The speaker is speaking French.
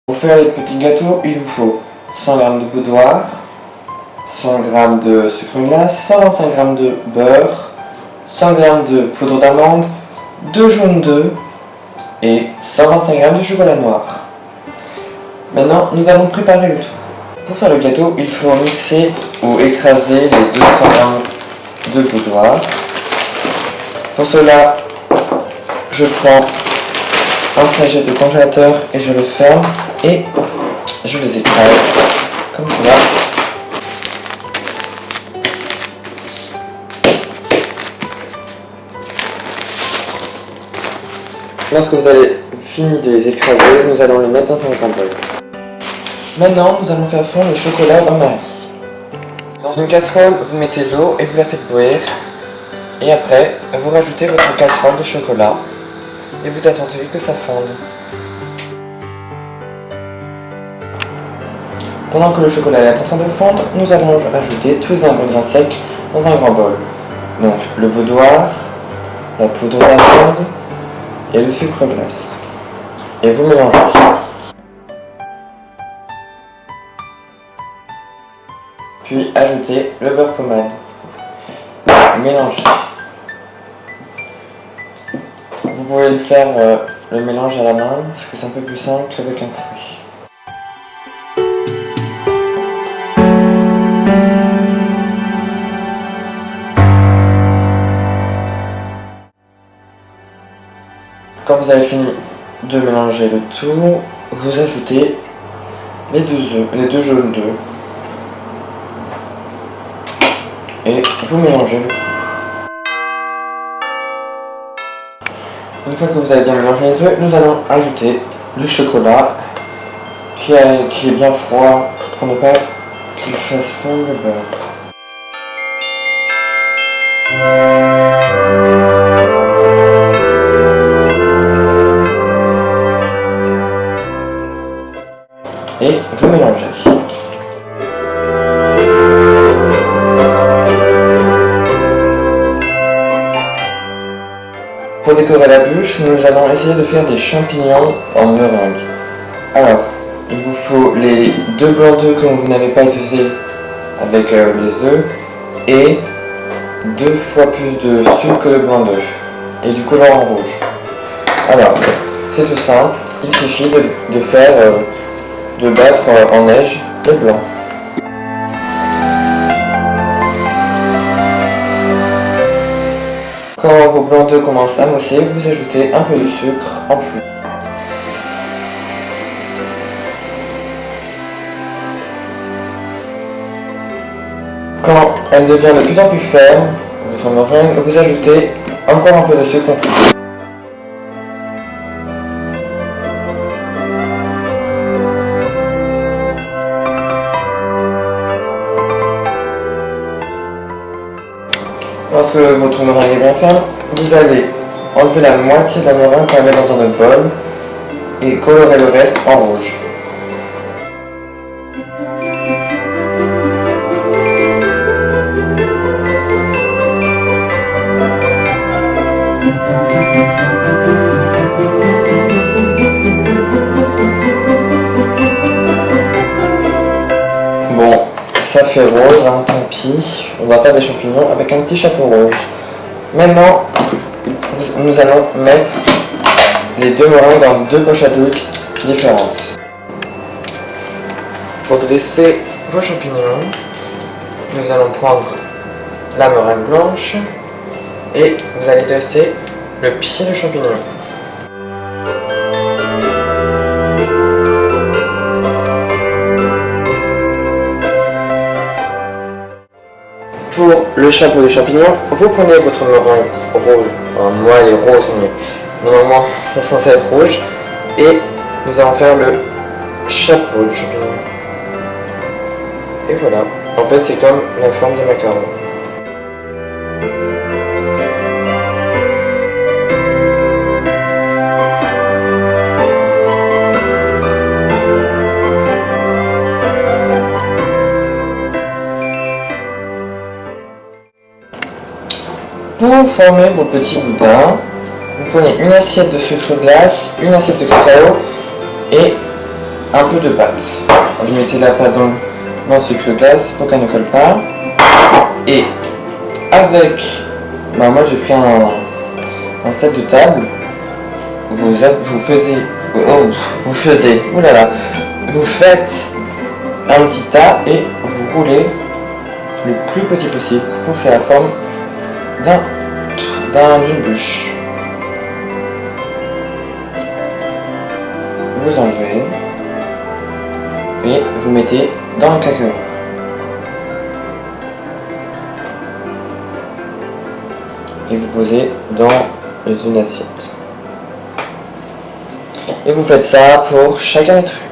Pour faire les petits gâteaux, il vous faut 100 g de boudoir, 100 g de sucre glace, 125 g de beurre, 100 g de poudre d'amande, 2 jaunes d'œufs et 125 g de chocolat noir. Maintenant, nous allons préparer le tout. Pour faire le gâteau, il faut mixer ou écraser les 200 g de boudoir. Pour cela, je prends un sachet de congélateur et je le ferme et je les écrase comme cela. Lorsque vous avez fini de les écraser, nous allons les mettre dans un grand bol. Maintenant, nous allons faire fondre le chocolat au bain-marie. Dans une casserole, vous mettez l'eau et vous la faites bouillir. Et après, vous rajoutez votre casserole de chocolat et vous attendez que ça fonde. Pendant que le chocolat est en train de fondre, nous allons rajouter tous les ingrédients secs dans un grand bol. Donc le boudoir, la poudre d'amande et le sucre glace. Et vous mélangez. Puis ajoutez le beurre pommade. Mélangez. Vous pouvez le faire le mélange à la main parce que c'est un peu plus simple qu'avec un fruit. Quand vous avez fini de mélanger le tout, vous ajoutez les deux jaunes d'œufs et vous mélangez le tout. Une fois que vous avez bien mélangé les œufs, nous allons ajouter le chocolat qui est bien froid pour ne pas qu'il fasse fondre le beurre. Et vous mélangez. Pour décorer la bûche, nous allons essayer de faire des champignons en meringue. Alors, il vous faut les 2 blancs d'œufs que vous n'avez pas utilisés avec les œufs et 2 fois plus de sucre que de blanc d'œuf et du colorant rouge. Alors, c'est tout simple, il suffit de battre en neige le blanc. Quand vos blancs d'œufs commencent à mousser, vous ajoutez un peu de sucre en plus. Quand elle devient de plus en plus ferme, votre meringue, vous ajoutez encore un peu de sucre en plus. Lorsque votre meringue est bien ferme, vous allez enlever la moitié de la meringue pour la mettre dans un autre bol et colorer le reste en rouge. Bon, ça fait rose, hein, tant pis. On va faire des champignons avec un petit chapeau rouge. Maintenant, nous allons mettre les 2 meringues dans 2 poches à douille différentes. Pour dresser vos champignons, nous allons prendre la meringue blanche et vous allez dresser le pied de champignon. Pour le chapeau de champignon, vous prenez votre meringue rouge. Enfin, moi, elle est rose, mais normalement, c'est censé être rouge. Et nous allons faire le chapeau de champignon. Et voilà. En fait, c'est comme la forme des macarons. Pour former vos petits boudins, vous prenez une assiette de sucre glace, une assiette de cacao et un peu de pâte. Vous mettez la pâte dans le sucre glace pour qu'elle ne colle pas. Et avec, moi j'ai pris un set de table. Vous faites un petit tas et vous roulez le plus petit possible pour que c'est la forme d'une bûche. Vous enlevez et vous mettez dans le cacao. Et vous posez dans une assiette. Et vous faites ça pour chacun des trucs.